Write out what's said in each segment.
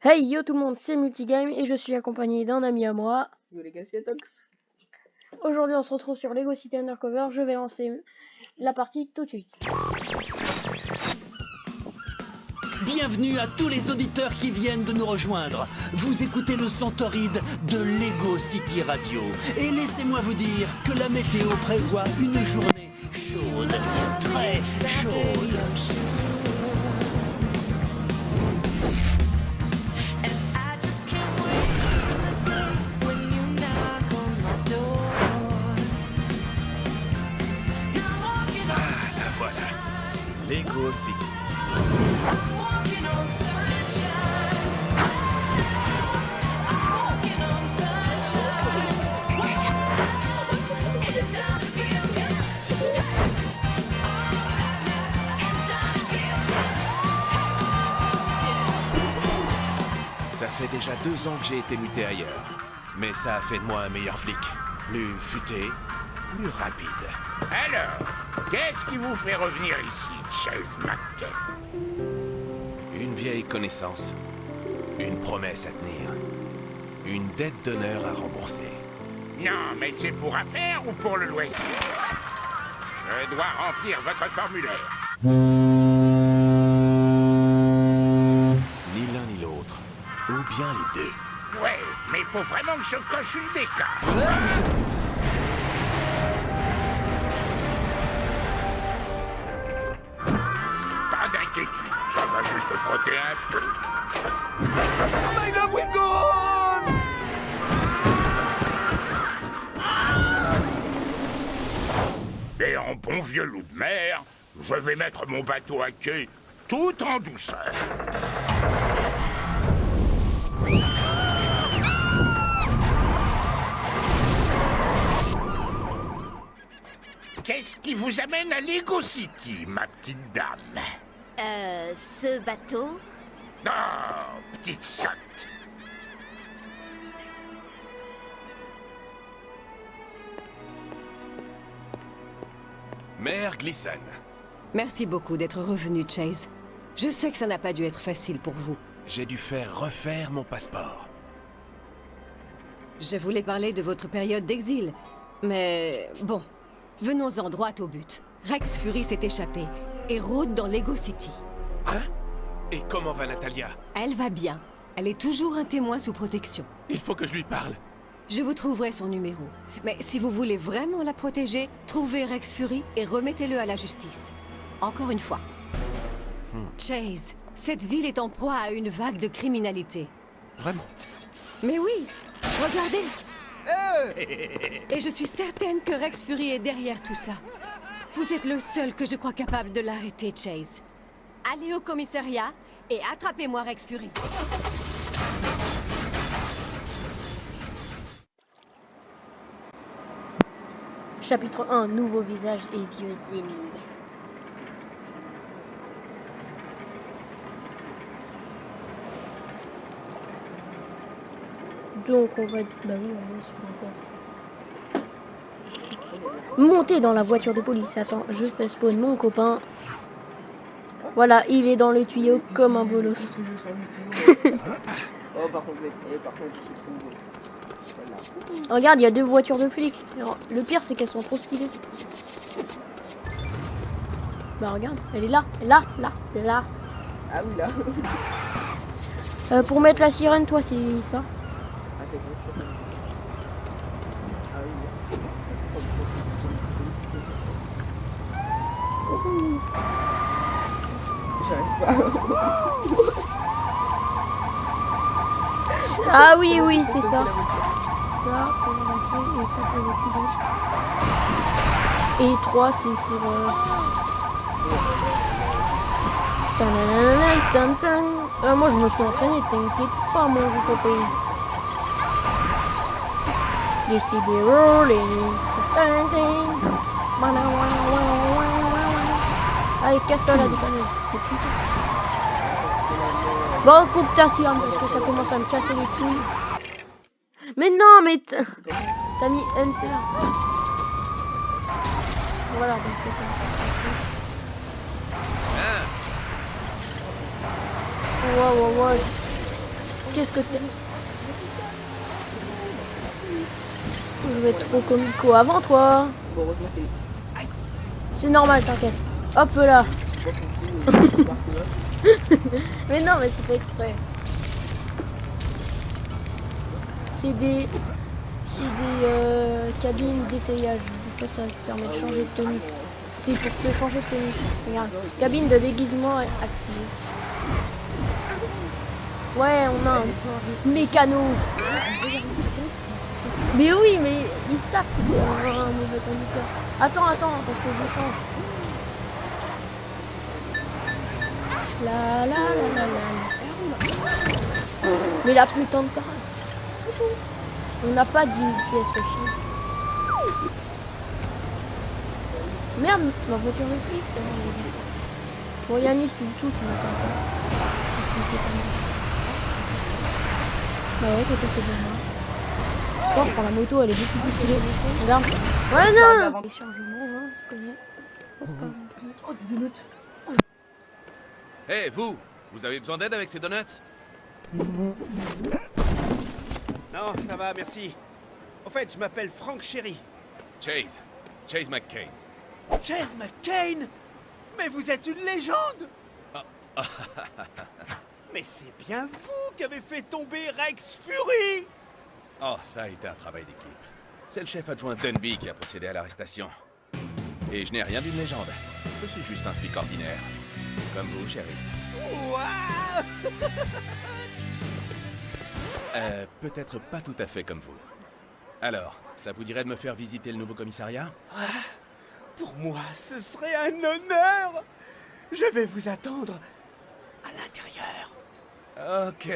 Hey yo tout le monde, c'est Multigame et je suis accompagné d'un ami à moi. Yo les gars, c'est Tox. Aujourd'hui on se retrouve sur Lego City Undercover, je vais lancer la partie tout de suite. Bienvenue à tous les auditeurs qui viennent de nous rejoindre. Vous écoutez le son torride de Lego City Radio. Et laissez-moi vous dire que la météo prévoit une journée chaude, très chaude. Lego City. Ça fait déjà 2 ans que j'ai été muté ailleurs. Mais ça a fait de moi un meilleur flic. Plus futé, plus rapide. Alors, qu'est-ce qui vous fait revenir ici, Chase McKay? Une vieille connaissance. Une promesse à tenir. Une dette d'honneur à rembourser. Non, mais c'est pour affaire ou pour le loisir? Je dois remplir votre formulaire. Ni l'un ni l'autre. Ou bien les deux. Ouais, mais il faut vraiment que je coche une des cases. Pas d'inquiétude, ça va juste frotter un peu. My love will go on! Et en bon vieux loup de mer, je vais mettre mon bateau à quai tout en douceur. Qu'est-ce qui vous amène à Lego City, ma petite dame? Ce bateau? Oh, petite sotte. Mère Gleason. Merci beaucoup d'être revenu, Chase. Je sais que ça n'a pas dû être facile pour vous. J'ai dû faire refaire mon passeport. Je voulais parler de votre période d'exil, mais bon, venons-en droit au but. Rex Fury s'est échappé et rôde dans Lego City. Hein? Et comment va Natalia? Elle va bien. Elle est toujours un témoin sous protection. Il faut que je lui parle. Je vous trouverai son numéro. Mais si vous voulez vraiment la protéger, trouvez Rex Fury et remettez-le à la justice. Encore une fois. Chase, cette ville est en proie à une vague de criminalité. Vraiment? Mais oui, regardez. Et je suis certaine que Rex Fury est derrière tout ça. Vous êtes le seul que je crois capable de l'arrêter, Chase. Allez au commissariat et attrapez-moi Rex Fury. Chapitre 1, nouveaux visages et vieux ennemis. Donc on va... Bah oui, on est sur encore. Monter dans la voiture de police. Attends, je fais spawn mon copain. Voilà, il est dans le tuyau comme un bolos. Oh, par contre, c'est trop beau. Regarde, il y a 2 voitures de flics. Alors, le pire, c'est qu'elles sont trop stylées. Bah regarde, elle est là, là. Ah oui, là. Pour mettre la sirène, toi, c'est ça. Ah, t'es bon, je sais pas. Ah oui. J'arrive pas. Ah oui, oui, c'est ça. Ça, pour lancer, et ça pour le coup et 3, c'est pour... moi, je me suis entraîné, t'inquiète pas, mon gros copain. Laissez des rolling. Allez, casse-toi là, déconne. Bon, coupe ta sirène parce que ça commence à me casser les couilles. Mais non, mais... T'as mis Enter. Voilà, donc c'est ça. Wow. Qu'est-ce que t'es? Je vais être trop comico avant toi. Bon, heureusement t'es C'est normal, t'inquiète. Hop là. pas compris, Mais non, mais c'est pas exprès. C'est des cabines d'essayage. En fait, ça permet de changer de tenue. C'est pour te changer de tenue. Regarde, cabine de déguisement activée. Ouais, on a un mécano. Mais oui, mais ils savent que t'es un mauvais conducteur. Attends, parce que je change. La. Mais la putain de carasse. On n'a pas 10 pièces au chien. Merde, ma voiture est flic. Bon, Yannis, tu le tout, tu m'attends pas. Bah ouais, c'est bon. Bon, je prends la moto, elle est beaucoup plus stylée. Regarde. Ouais, non. Les chargements, hein, je connais. Oh, des donuts. Hé, vous avez besoin d'aide avec ces donuts? Non, ça va, merci. En fait, je m'appelle Frank Sherry. Chase McCain. Chase McCain? Mais vous êtes une légende! Mais c'est bien vous qui avez fait tomber Rex Fury! Oh, ça a été un travail d'équipe. C'est le chef adjoint Dunby qui a procédé à l'arrestation. Et je n'ai rien d'une légende. Je suis juste un flic ordinaire. Comme vous, chérie. Waouh! Peut-être pas tout à fait comme vous. Alors, ça vous dirait de me faire visiter le nouveau commissariat? Pour moi, ce serait un honneur! Je vais vous attendre à l'intérieur. Ok.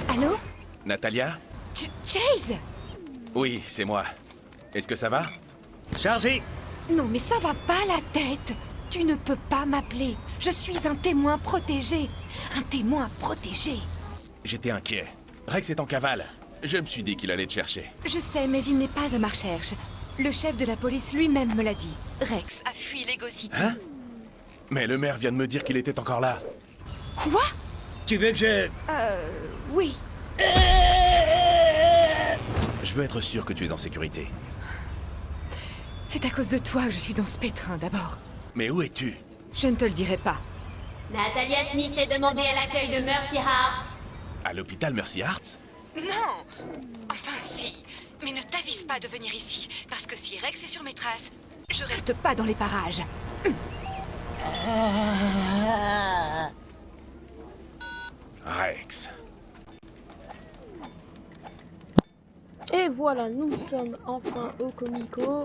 Allô? Natalia? Chase? Oui, c'est moi. Est-ce que ça va? Chargé! Non, mais ça va pas la tête. Tu ne peux pas m'appeler. Je suis un témoin protégé. Un témoin protégé. J'étais inquiet. Rex est en cavale. Je me suis dit qu'il allait te chercher. Je sais, mais il n'est pas à ma recherche. Le chef de la police lui-même me l'a dit. Rex a fui Lego City. Hein? Mais le maire vient de me dire qu'il était encore là. Quoi? Tu veux que je... Oui. Je veux être sûr que tu es en sécurité. C'est à cause de toi que je suis dans ce pétrin d'abord. Mais où es-tu? Je ne te le dirai pas. Natalia Smith est demandée à l'accueil de Mercy Hearts. À l'hôpital Mercy Hearts? Non. Enfin si. Mais ne t'avise pas de venir ici. Parce que si Rex est sur mes traces, je reste pas dans les parages. Rex. Et voilà, nous sommes enfin au Comico.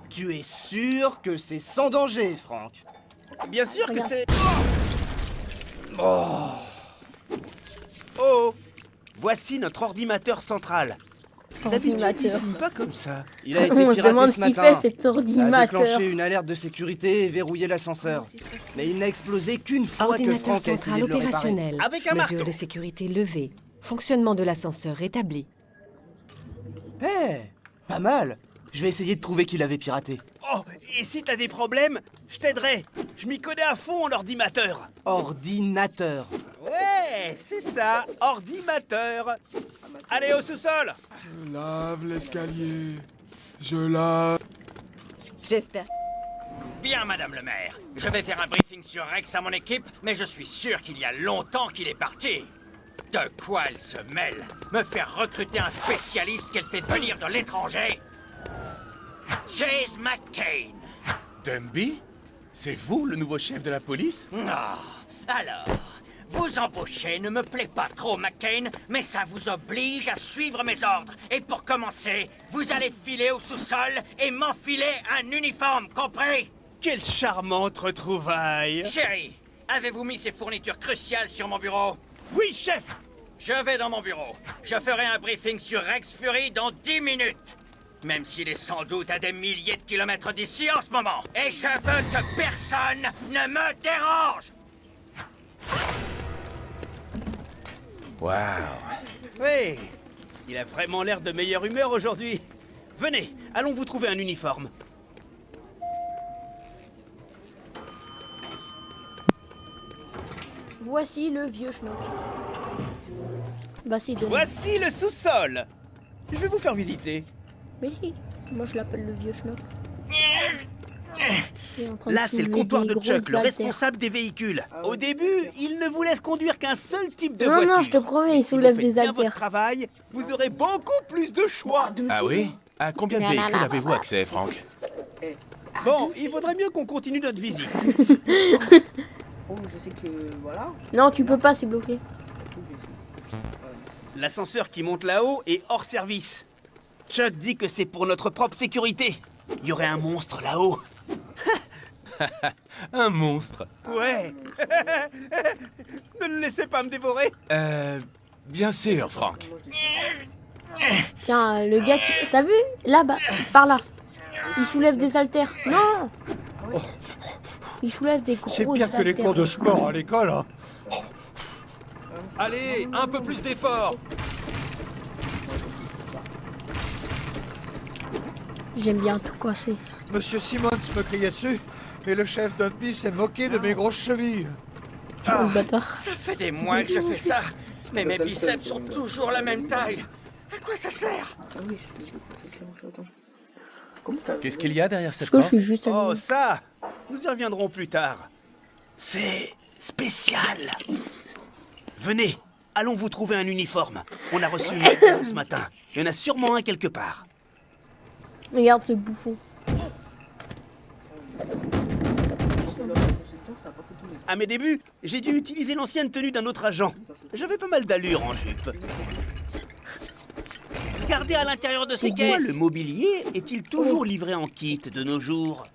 Tu es sûr que c'est sans danger, Franck? Bien sûr que Regarde. c'est... Oh! Voici notre ordinateur central. Ordinateur. Il finit pas comme ça. Il a été On se piraté demande ce ce qu'il matin. fait cet Ça a ordinateur. déclenché une alerte de sécurité et verrouillé l'ascenseur. Mais il n'a explosé qu'une fois que Ordinateur Franck a essayé central de le réparer. opérationnel. Avec un Mesure marteau. de sécurité levée. Fonctionnement de l'ascenseur rétabli. Eh, pas mal. Je vais essayer de trouver qui l'avait piraté. Oh, et si t'as des problèmes, je t'aiderai. Je m'y connais à fond en ordinateur. Ordinateur. Ouais, c'est ça, ordinateur. Allez, au sous-sol. Je lave l'escalier. Je lave... J'espère. Bien, madame le maire. Je vais faire un briefing sur Rex à mon équipe, mais je suis sûr qu'il y a longtemps qu'il est parti. De quoi elle se mêle? Me faire recruter un spécialiste qu'elle fait venir de l'étranger? Chase McCain. Dunby? C'est vous, le nouveau chef de la police? Ah, alors, Vous embaucher ne me plaît pas trop, McCain, mais ça vous oblige à suivre mes ordres. Et pour commencer, vous allez filer au sous-sol et m'enfiler un uniforme, compris? Quelle charmante retrouvaille. Chérie, avez-vous mis ces fournitures cruciales sur mon bureau? Oui, chef. Je vais dans mon bureau. Je ferai un briefing sur Rex Fury dans 10 minutes. Même s'il est sans doute à des milliers de kilomètres d'ici en ce moment. Et je veux que personne ne me dérange. Waouh. Oui, il a vraiment l'air de meilleure humeur aujourd'hui. Venez, allons vous trouver un uniforme. Voici le vieux schnock. Bah si, donne. Voici le sous-sol. Je vais vous faire visiter. Mais si, moi je l'appelle le vieux schnock. Il est en train de Là, c'est le soulever comptoir des de Chuck, grosses le haltères. responsable des véhicules. Au début, il ne vous laisse conduire qu'un seul type de Non, voiture. non, je te promets, Mais il si soulève vous faites des bien haltères. votre travail, vous aurez beaucoup plus de choix. Ah oui? À combien de véhicules avez-vous accès, Franck? Bon, il vaudrait mieux qu'on continue notre visite. Oh, je sais que voilà. Non, tu peux pas, c'est bloqué. L'ascenseur qui monte là-haut est hors service. Chuck dit que c'est pour notre propre sécurité. Il y aurait un monstre là-haut. Un monstre. Ouais. Ne le laissez pas me dévorer. Bien sûr, Franck. Tiens, le gars qui... T'as vu? Là-bas, par là. Il soulève des haltères. Non! Il soulève des grosses C'est pire que les haltères. cours de sport à l'école, hein. Allez, un peu plus d'effort. J'aime bien tout casser. Monsieur Simmons me criait dessus, mais le chef Dunby s'est moqué de mes grosses chevilles. Oh, le bâtard. Ça fait des mois que je fais ça, mais mes biceps sont toujours la même taille. À quoi ça sert? Ah oui, c'est Qu'est-ce qu'il y a derrière cette Parce que je porte? suis juste Oh, un... ça, nous y reviendrons plus tard. C'est spécial. Venez, allons vous trouver un uniforme. On a reçu une livraison ce matin. Il y en a sûrement un quelque part. Regarde ce bouffon. À mes débuts, j'ai dû utiliser l'ancienne tenue d'un autre agent. J'avais pas mal d'allure en jupe. Regardez à l'intérieur de ces caisses. Le mobilier est-il toujours livré en kit de nos jours?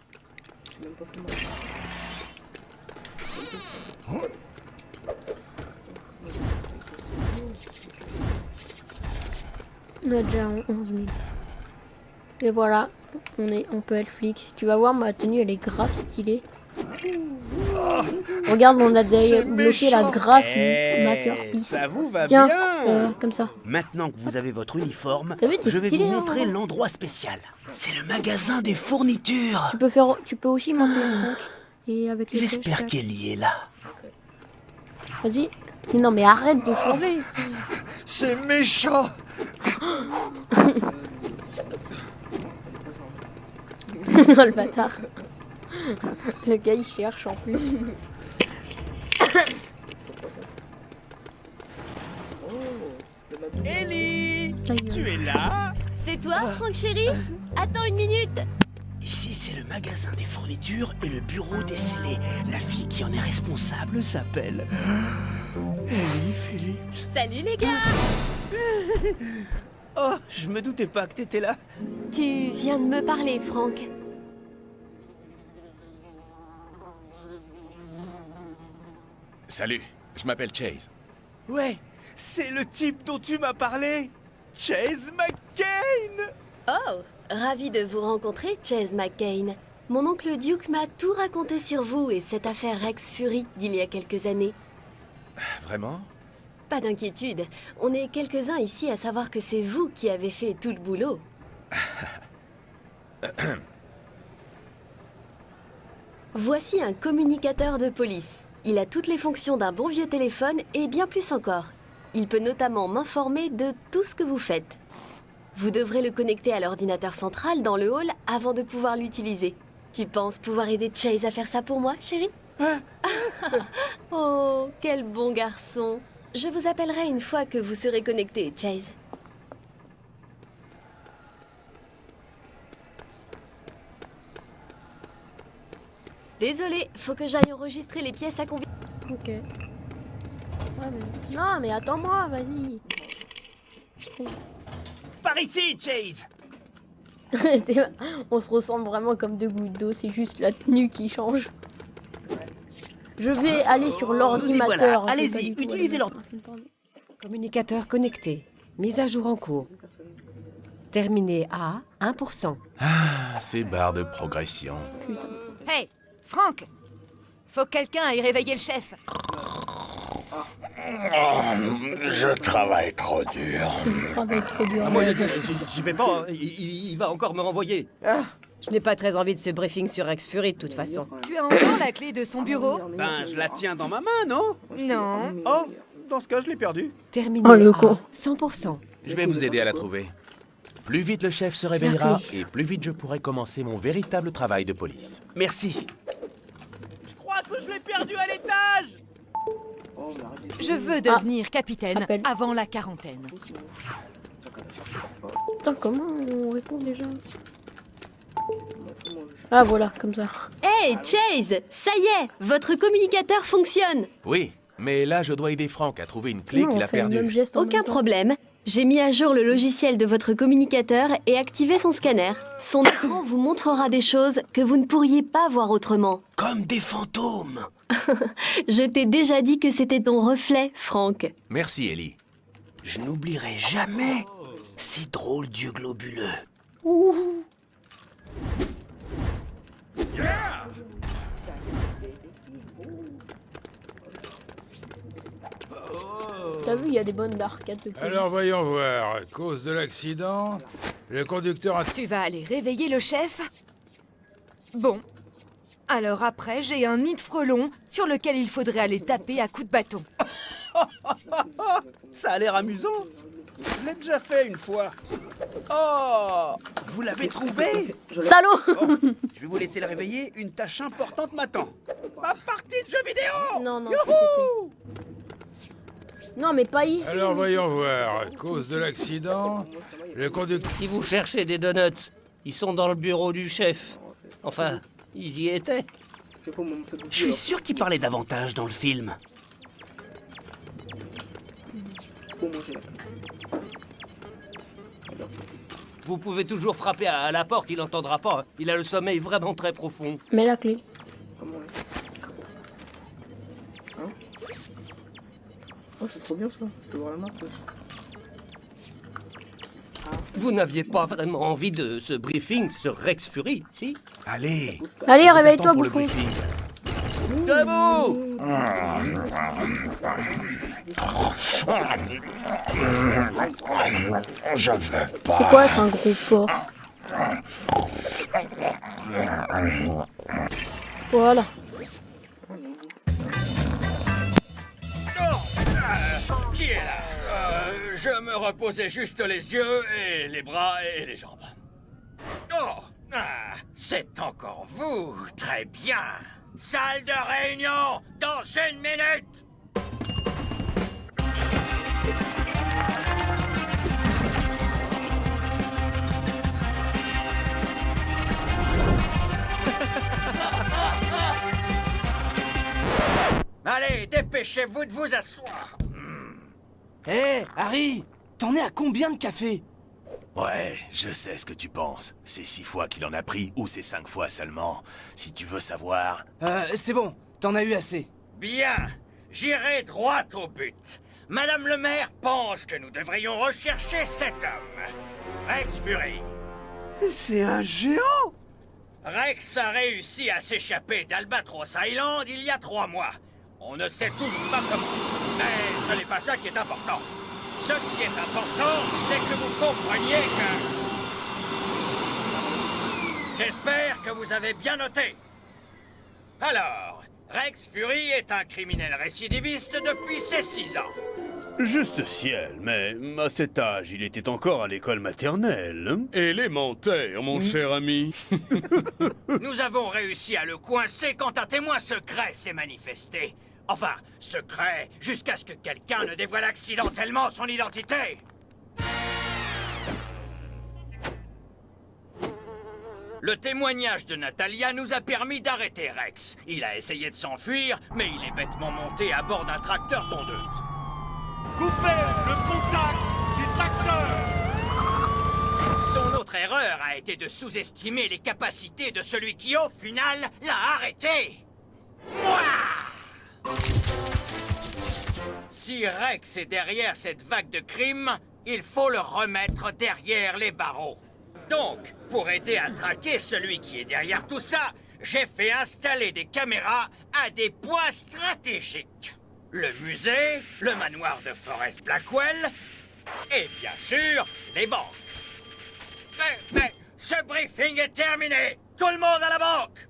On a déjà 11 000. Et voilà, on peut être flic. Tu vas voir, ma tenue, elle est grave stylée. Regarde, on a débloqué la grâce Makerpiece. Ça vous va Tiens, bien. comme ça. Maintenant que vous avez votre uniforme, T'as vu, t'es je vais stylé, vous hein, montrer regarde. l'endroit spécial. C'est le magasin des fournitures. Tu peux aussi monter le 5. Et avec les J'espère flèches, qu'elle y est là. Vas-y. Mais non, mais arrête de changer. C'est méchant. Le bâtard. Le gars, il cherche en plus. Ellie, Ta gueule. tu es là? C'est toi, Franck chéri? Attends une minute. Ici, c'est le magasin des fournitures et le bureau des scellés. La fille qui en est responsable s'appelle Ellie Phillips. Salut les gars. Oh, je me doutais pas que t'étais là. Tu viens de me parler, Franck. Salut, je m'appelle Chase. Ouais, c'est le type dont tu m'as parlé. Chase McCain. Oh, ravi de vous rencontrer, Chase McCain. Mon oncle Duke m'a tout raconté sur vous et cette affaire Rex Fury d'il y a quelques années. Vraiment? Pas d'inquiétude, on est quelques-uns ici à savoir que c'est vous qui avez fait tout le boulot. Voici un communicateur de police. Il a toutes les fonctions d'un bon vieux téléphone et bien plus encore. Il peut notamment m'informer de tout ce que vous faites. Vous devrez le connecter à l'ordinateur central dans le hall avant de pouvoir l'utiliser. Tu penses pouvoir aider Chase à faire ça pour moi, chérie? Oh, quel bon garçon. Je vous appellerai une fois que vous serez connecté, Chase. Désolée, faut que j'aille enregistrer les pièces à conviction. Ok. Ouais, non, mais attends-moi, vas-y. Par ici, Chase. On se ressemble vraiment comme deux gouttes d'eau, c'est juste la tenue qui change. Je vais aller sur l'ordinateur. Voilà. Allez-y, utilisez l'ordinateur. Communicateur connecté. Mise à jour en cours. Terminé à 1%. Ah, ces barres de progression. Putain. Hey, Franck! Faut que quelqu'un aille réveiller le chef. Je travaille trop dur. Je travaille trop dur. Moi, j'y vais pas. Hein. Il va encore me renvoyer. Ah, je n'ai pas très envie de ce briefing sur Rex Fury de toute façon. Tu as encore la clé de son bureau? Ben, je la tiens dans ma main, non? Non. Oh, dans ce cas, je l'ai perdue. Terminé Oh, le à con. 100%. Je vais vous aider à la trouver. Plus vite le chef se réveillera, et plus vite je pourrai commencer mon véritable travail de police. Merci. Je crois que je l'ai perdue à l'étage. Je veux devenir capitaine appel. avant la quarantaine. Putain, comment on répond déjà? Ah, voilà, comme ça. Hey, Chase! Ça y est, votre communicateur fonctionne! Oui, mais là je dois aider Frank à trouver une clé Non, qu'il on a fait le même perdue. geste en Aucun même temps. problème. J'ai mis à jour le logiciel de votre communicateur et activé son scanner. Son écran vous montrera des choses que vous ne pourriez pas voir autrement. Comme des fantômes. Je t'ai déjà dit que c'était ton reflet, Franck. Merci Ellie. Je n'oublierai jamais ces drôles d'yeux globuleux. T'as vu, il y a des bonnes d'arcade de police. Alors voyons voir, à cause de l'accident, le conducteur a... Tu vas aller réveiller le chef? Bon. Alors après, j'ai un nid de frelons sur lequel il faudrait aller taper à coups de bâton. Ça a l'air amusant. Je l'ai déjà fait une fois. Oh, vous l'avez trouvé? Salaud. Bon, je vais vous laisser le réveiller, une tâche importante m'attend. Ma partie de jeux vidéo. Non, non. Youhou! Non, mais pas ici. Alors voyons voir, à cause de l'accident, le conducteur... Si vous cherchez des donuts, ils sont dans le bureau du chef. Enfin, ils y étaient. Je suis sûr qu'il parlait davantage dans le film. Vous pouvez toujours frapper à la porte, il n'entendra pas. Hein. Il a le sommeil vraiment très profond. Mets la clé. Oh, c'est trop bien ça. Je peux voir la map. Vous n'aviez pas vraiment envie de ce briefing sur Rex Fury, si? Allez. Allez, on vous réveille-toi, attend pour le bouffon. briefing. Debout! Je veux pas. C'est quoi être un gros porc? Voilà. Qui est là? Je me reposais juste les yeux et les bras et les jambes. Oh, c'est encore vous. Très bien. Salle de réunion dans 1 minute. Allez, dépêchez-vous de vous asseoir. Hé, Harry, t'en es à combien de café? Ouais, je sais ce que tu penses. C'est 6 fois qu'il en a pris ou c'est 5 fois seulement. Si tu veux savoir... C'est bon, t'en as eu assez. Bien, j'irai droit au but. Madame le maire pense que nous devrions rechercher cet homme, Rex Fury. C'est un géant! Rex a réussi à s'échapper d'Albatros Island il y a 3 mois. On ne sait toujours pas comment. Mais ce n'est pas ça qui est important. Ce qui est important, c'est que vous compreniez que... J'espère que vous avez bien noté. Alors, Rex Fury est un criminel récidiviste depuis ses 6 ans. Juste ciel, mais à cet âge, il était encore à l'école maternelle. Élémentaire, mon cher ami. Nous avons réussi à le coincer quand un témoin secret s'est manifesté. Enfin, secret, jusqu'à ce que quelqu'un ne dévoile accidentellement son identité. Le témoignage de Natalia nous a permis d'arrêter Rex. Il a essayé de s'enfuir, mais il est bêtement monté à bord d'un tracteur tondeuse. Coupez le contact du tracteur! Son autre erreur a été de sous-estimer les capacités de celui qui, au final, l'a arrêté. Moi! Si Rex est derrière cette vague de crimes, il faut le remettre derrière les barreaux. Donc, pour aider à traquer celui qui est derrière tout ça, j'ai fait installer des caméras à des points stratégiques. Le musée, le manoir de Forest Blackwell, et bien sûr, les banques. Mais, ce briefing est terminé! Tout le monde à la banque!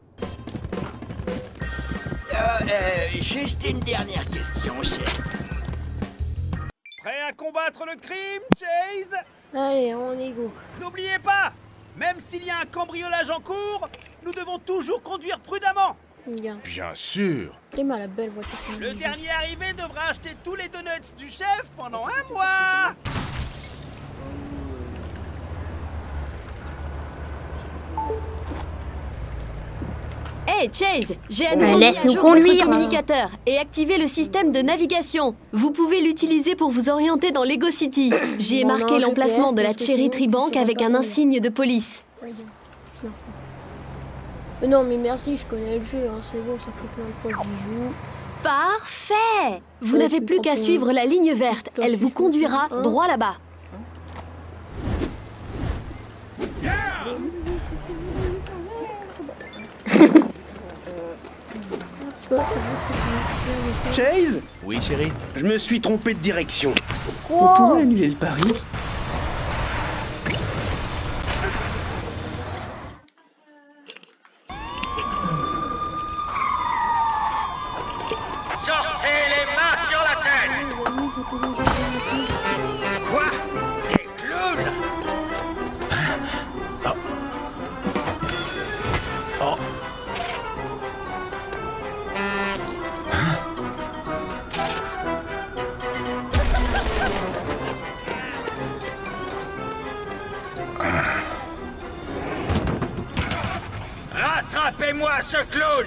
Juste une dernière question, chef. Prêt à combattre le crime, Chase? Allez, on y go. N'oubliez pas, même s'il y a un cambriolage en cours, nous devons toujours conduire prudemment. Bien. Bien sûr. T'es mal la belle voiture. Le dernier arrivé devra acheter tous les donuts du chef pendant 1 mois. Hey Chase, j'ai Ouais, mis laisse-nous à jour conduire. votre communicateur et activé le système de navigation. Vous pouvez l'utiliser pour vous orienter dans Lego City. J'y ai Bon, marqué non, l'emplacement GPS, de la parce que Cherry sinon, Tree tu Bank sauras avec pas un où. insigne de police. Non, mais merci, je connais le jeu, hein, c'est bon, ça fait plein de fois que j'y joue. Parfait! Vous Ouais, n'avez tu plus prends qu'à ton- suivre la ligne verte. Toi, Elle si vous je conduira comprends, hein. droit là-bas. Chase? Oui, chérie. Je me suis trompé de direction. Quoi? On pourrait annuler le pari? Sortez les mains sur la tête! Quoi? Des clowns? Rattrapez-moi ce clown!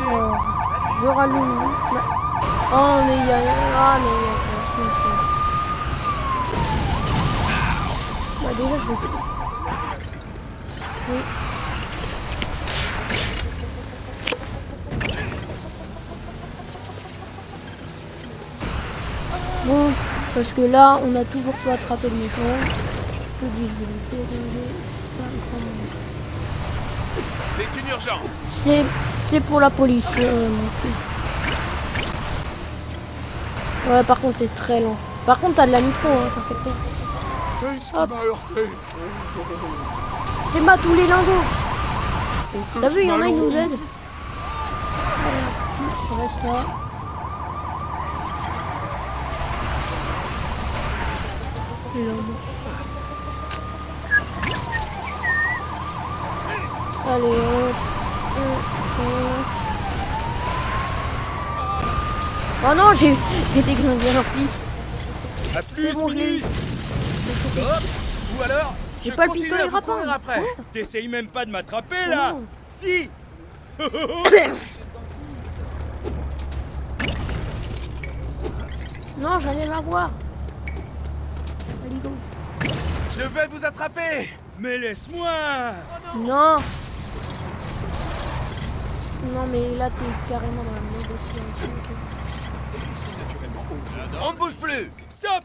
Alors, je rallume. Oh, mais il y a... Ah, mais il y a... Bah, déjà, je vais... Oui. Bon, parce que là, on a toujours pas attrapé le méchant. Je te dis, je vais le dérouler. C'est une urgence. C'est pour la police. Ouais, par contre, c'est très lent. Par contre, t'as de la nitro, hein, t'inquiète pas. Hop. C'est ma tous les lingots. T'as vu, il y en a, ils nous aident. On reste là. Allez, oh non, j'ai déglingué un flic. C'est bon, je l'ai eu. Stop. Ou alors, J'ai je pas le continue pistolet à vous courir grappin. après. Oh. T'essayes même pas de m'attraper là. Non. Si. Non, j'allais l'avoir. Allez, go. Je vais vous attraper. Mais laisse-moi. Non. Non, mais là, t'es carrément dans la négociation. On ne bouge plus. Stop.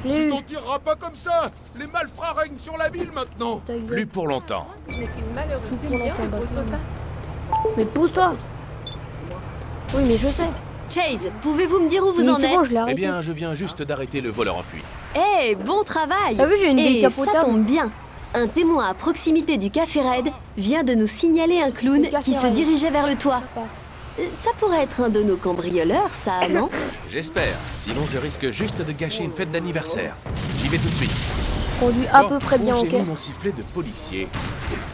Je l'ai eu. Tu t'en tireras pas comme ça. Les malfrats règnent sur la ville maintenant. Plus pour longtemps. Tout pour l'entendre, bâtard. Mais pousse-toi. Oui, mais je sais. Chase, pouvez-vous me dire où vous Oui, en c'est êtes? bon, je l'ai Eh arrêté. bien, je viens juste d'arrêter le voleur en fuite. Eh, bon travail! T'as vu, j'ai une Et ça décapotable. tombe bien. Un témoin à proximité du Café Red vient de nous signaler un clown Le Café qui se Red. dirigeait vers le toit. Sympa. Ça pourrait être un de nos cambrioleurs, ça, non? J'espère. Sinon, je risque juste de gâcher une fête d'anniversaire. J'y vais tout de suite. conduis à peu près bien, ok. J'ai mis mon sifflet de policier.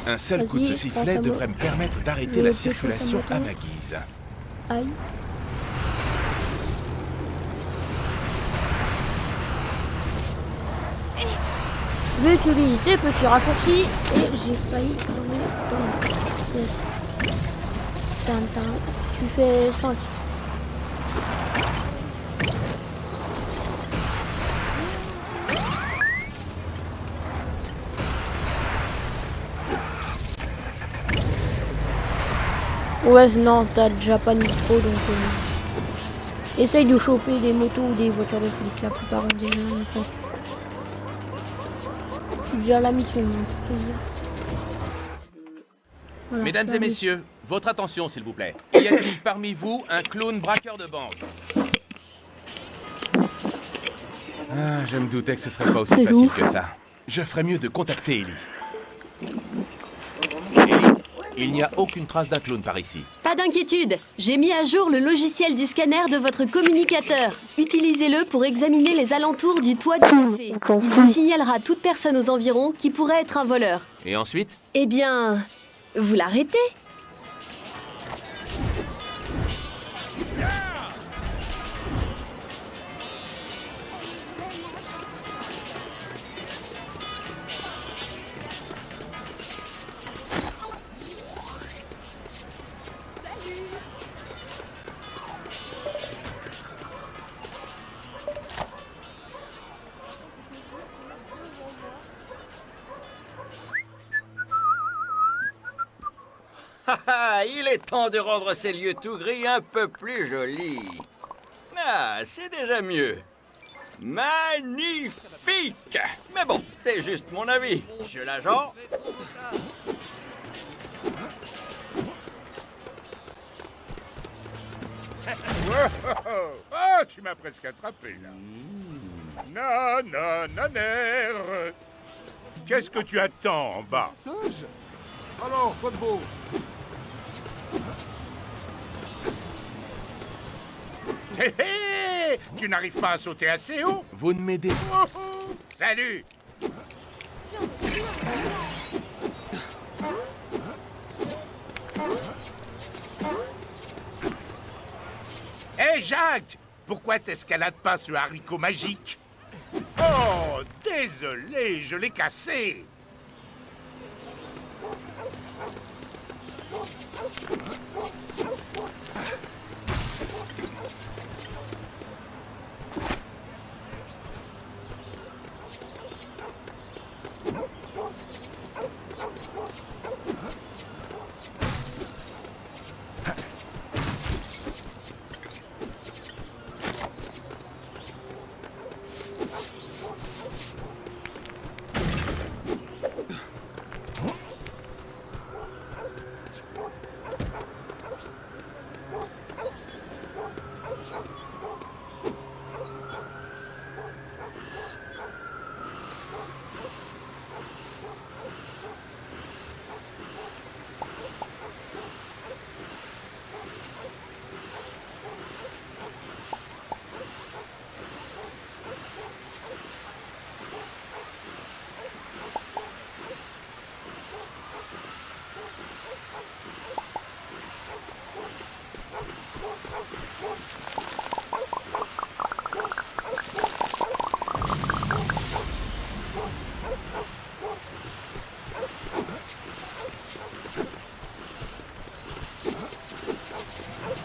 Un seul coup de ce Vas-y, prends sifflet ça, devrait me permettre d'arrêter Je la vais piocher sa circulation moto. à ma guise. Aïe. Je vais utiliser des petits raccourcis et j'ai failli tomber dans la pièce. Tintin. Tu fais 5. Ouais, non, t'as déjà pas de micro, donc essaye de choper des motos ou des voitures de flics, la plupart ont déjà un micro. Je suis déjà à la mission, hein, pour te dire. Voilà, Mesdames ça et messieurs, votre attention s'il vous plaît. Y a-t-il parmi vous un clown braqueur de banque? Ah, je me doutais que ce serait pas aussi C'est facile ouf. que ça. Je ferais mieux de contacter Ellie. Ellie, il n'y a aucune trace d'un clown par ici. Pas d'inquiétude, j'ai mis à jour le logiciel du scanner de votre communicateur. Utilisez-le pour examiner les alentours du toit du café. Il vous signalera toute personne aux environs qui pourrait être un voleur. Et ensuite? Eh bien, vous l'arrêtez? Il est temps de rendre ces lieux tout gris un peu plus jolis. Ah, c'est déjà mieux. Magnifique! Mais bon, c'est juste mon avis. Monsieur l'agent. Oh, tu m'as presque attrapé, là. Non, non, non, non. Qu'est-ce que tu attends en bas? Singe. Alors, quoi de beau? Hé hé! Tu n'arrives pas à sauter assez haut? Vous ne m'aidez Oh, oh. Salut! Hé, Jacques! Pourquoi t'escalades pas ce haricot magique? Oh, désolé, je l'ai cassé!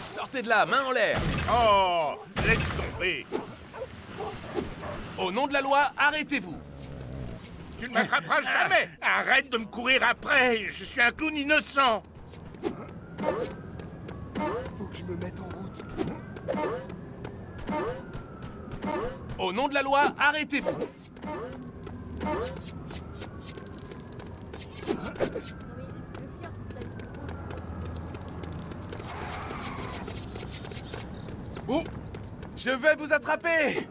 Sortez de là, main en l'air. Oh, laisse tomber. Au nom de la loi, arrêtez-vous. Tu ne m'attraperas jamais. Arrête de me courir après. Je suis un clown innocent. Faut que je me mette en route. Au nom de la loi, arrêtez-vous. Oh, je vais vous attraper.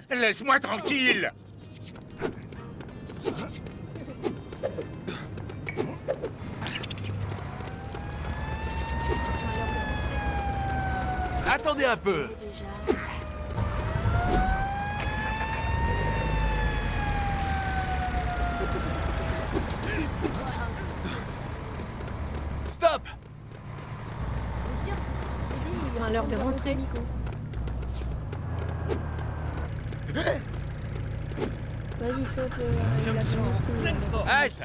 Laisse-moi tranquille. Attendez un peu. l'heure de rentrer. Vas-y, saute Je me sens en pleine forme. Halte!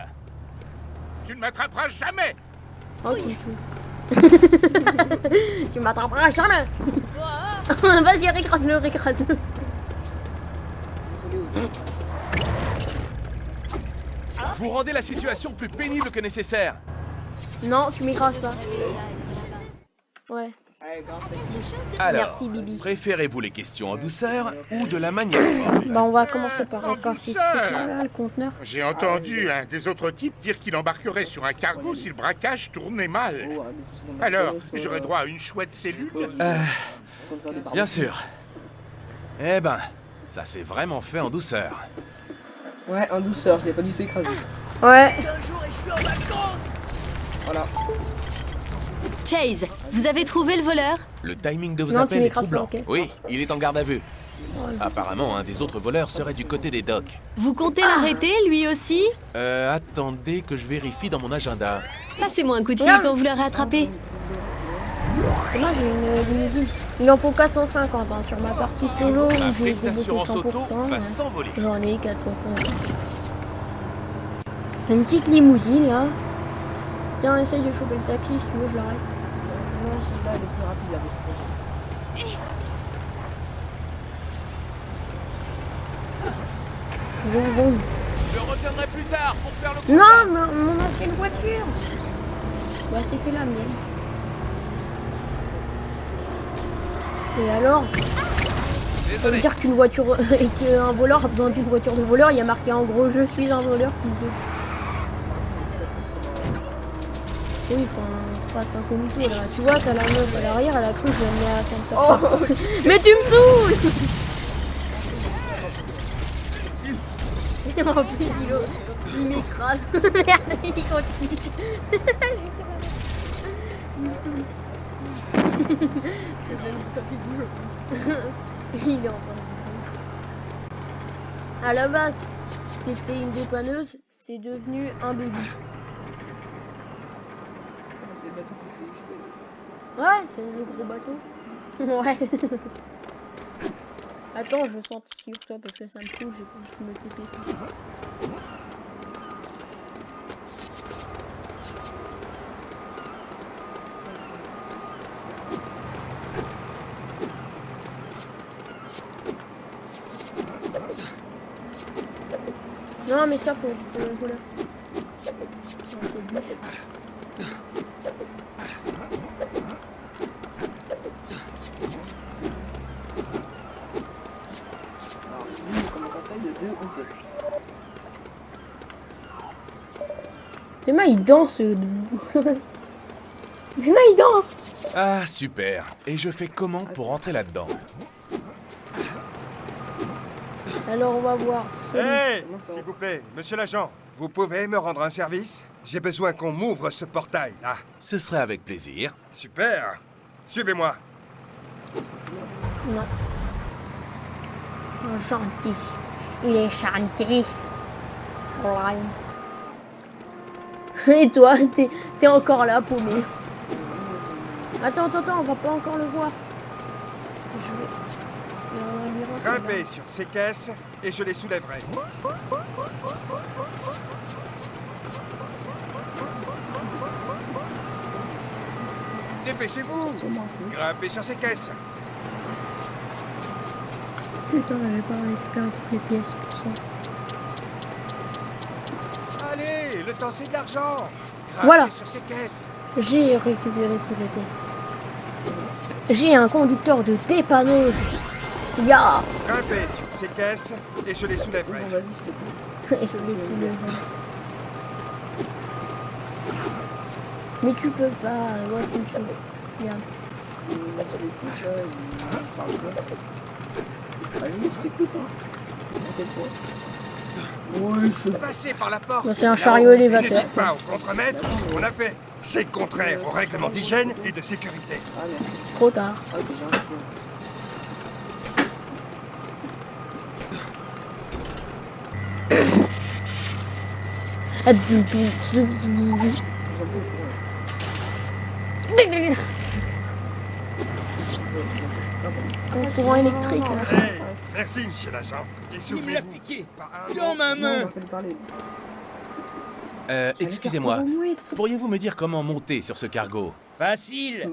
Tu ne m'attraperas jamais! Oh, tu m'attraperas jamais. Vas-y, récrase-le, récrase-le. Vous rendez la situation plus pénible que nécessaire. Non, tu m'écrases pas. Ouais. Alors, Merci, Bibi. préférez-vous les questions en douceur ou de la manière forte? Bah, on va commencer par reconstituer le conteneur. J'ai entendu un des autres types dire qu'il embarquerait sur un cargo si le braquage tournait mal. Alors, j'aurais droit à une chouette cellule? Bien sûr. Eh ben, ça s'est vraiment fait en douceur. Ouais, en douceur, je l'ai pas du tout écrasé. Ouais. Voilà. Chase, vous avez trouvé le voleur? Le timing de vos Non, tu appels est m'écrases troublant. pas, ok. Oui, il est en garde à vue. Apparemment, un des autres voleurs serait du côté des docks. Vous comptez l'arrêter, lui aussi? Attendez que je vérifie dans mon agenda. Passez-moi un coup de fil quand vous l'aurez attrapé. Et moi, j'ai une limousine. Il en faut 450 hein, sur ma partie solo où j'ai débloqué d'assurance 100%. auto va s'envoler. J'en ai 450. Une petite limousine là. Tiens, essaye de choper le taxi si tu veux, je l'arrête. Non, celle-là, elle est plus rapide, la récupération. Vroom. Je reviendrai plus tard pour faire le Non, mon ancienne voiture. Bah, c'était la mienne. Et alors? Ça veut dire qu'une voiture et qu'un voleur a besoin d'une voiture de voleur, il y a marqué en gros je suis un voleur fils de. Oui, enfin, passe incognito là. Tu vois, t'as la meuf à l'arrière, elle a cru que je l'amenais à Santa Fe. Mais tu me saoules! En plus, il m'écrase. Merde, il continue. Il est en train de... À la base, c'était une dépanneuse, c'est devenu un buggy. C'est le bateau qui s'est échoué. Ouais, c'est le gros bateau. Ouais. Attends, je sens sur toi parce que ça me touche, je me TP tout de suite. Non mais ça faut le voleur. Tes mains ils dansent. Tes mains ils dansent. Ah, super. Et je fais comment pour rentrer là-dedans? Alors on va voir. Hé, s'il vous plaît, monsieur l'agent, vous pouvez me rendre un service? J'ai besoin qu'on m'ouvre ce portail, là. Ce serait avec plaisir. Super. Suivez-moi. Non. Oh, gentil. Il est gentil. Ouais. Et toi, t'es encore là, paumé. Attends, on va pas encore le voir. Je vais... Grimpez sur ces caisses et je les soulèverai. Dépêchez-vous. Grimpez sur ces caisses. Putain, j'avais pas récupéré toutes les pièces pour ça. Allez, le temps c'est de l'argent. Grimpez Voilà. sur ces caisses. J'ai récupéré toutes les pièces. J'ai un conducteur de dépanneuse. Ya. Grimpez sur ces caisses et je les soulèverai. Vas-y, je te prie. Et je les soulèverai. Mais tu peux pas, ouais tu peux. Regarde. Vas-y, je t'écoute. Passez par la porte. Bah, c'est un chariot élévateur. Ne dites pas au contremaître ce qu'on a fait. C'est contraire aux règlements d'hygiène et de sécurité. Trop tard. C'est un courant électrique. Là. Hey, merci, monsieur l'agent. Et Il me l'a souvenez-vous, piqué pas un dans mot. ma main. Excusez-moi, pourriez-vous me dire comment monter sur ce cargo? Facile.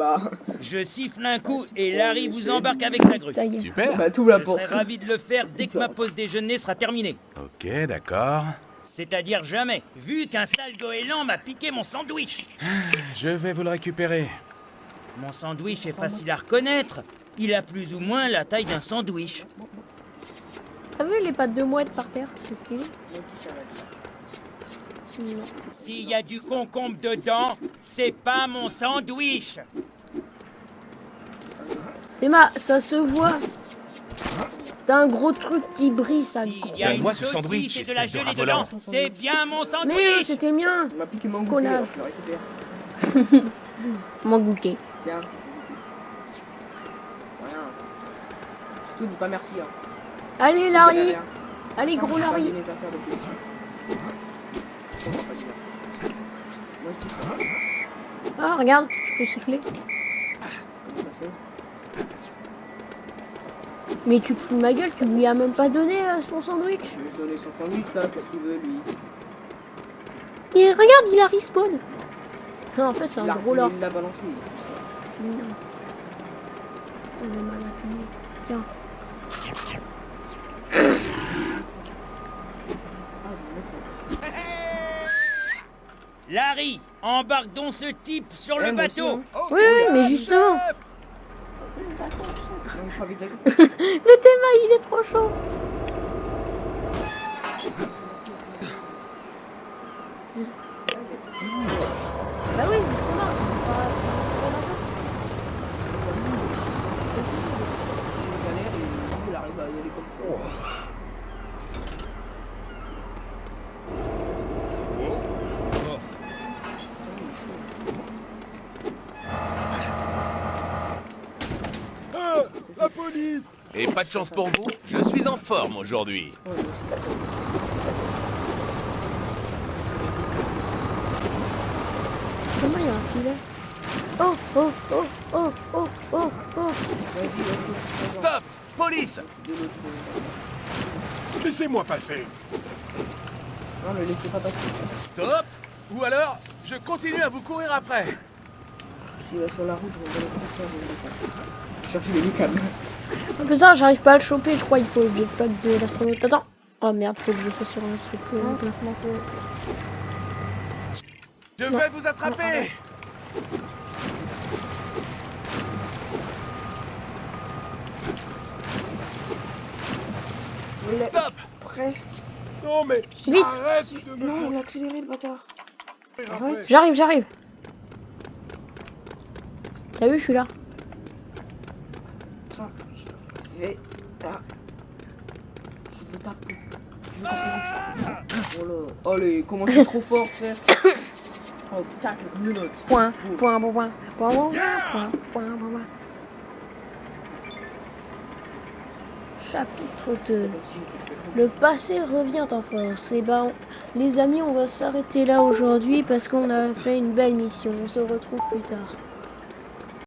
Je siffle un coup et Larry vous embarque avec sa grue. Super. T'ouvres la Je porte. serai ravi de le faire dès que ma pause déjeuner sera terminée. Ok, d'accord. C'est-à-dire jamais, vu qu'un sale goéland m'a piqué mon sandwich. Je vais vous le récupérer. Mon sandwich est facile à reconnaître. Il a plus ou moins la taille d'un sandwich. T'as vu les pattes de mouette par terre? C'est stylé. Non. S'il y a du concombre dedans, c'est pas mon sandwich. C'est ça se voit. T'as un gros truc qui brille, ça. Il y a une Donne-moi ce saucisse sandwich, et de la espèce de gelée rat-volant. dedans. C'est bien mon Mais sandwich. c'était le mien. Il m'a piqué mon goûter, Connard. alors je le récupère. Mon goûter. Tiens. Rien. Surtout, dis pas merci. Hein. Allez, Larry. Allez, gros J'ai Larry. gardé mes affaires de plus. On va pas dire. Moi, je dis pas. Ah, regarde, je peux siffler. Comment ça fait? Mais tu te fous de ma gueule, tu lui as même pas donné son sandwich. Je vais lui donner son sandwich là, qu'est-ce qu'il veut lui? Et regarde, il a respawn. Non, en fait, c'est un gros lord. Il l'a balancé. Non. T'avais mal appuyé. Tiens. Larry, embarque donc ce type sur le bateau. Oui, oui, mais justement. Non, pas vite, Le thème, il est trop chaud. Bah oui, justement. Il galère et il arrive à y aller comme ça. La police! Et pas de chance pour vous, je suis en forme aujourd'hui. Comment il y a un filet? Oh, oh, oh, oh, oh, oh, oh. Stop! Police! Laissez-moi passer. Non, ne le laissez pas passer. Stop! Ou alors, je continue à vous courir après. S'il va sur la route, je vais donner plus de je vais chercher les câbles. Que ça, j'arrive pas à le choper, je crois. Il faut le jetpack de l'astronaute. Attends. Oh merde, faut que je fasse sur un truc. Je vais vous attraper! Stop! Presque. Non mais Vite. arrête de me Non, il a accéléré le bâtard. après. J'arrive. T'as vu, je suis là. Tiens, je vais ta peau. Oh là. Allez, comment je suis trop fort, frère. Oh putain, quelle menotte. Point. Chapitre 2. Le passé revient en force. Et ben, les amis, on va s'arrêter là aujourd'hui parce qu'on a fait une belle mission. On se retrouve plus tard.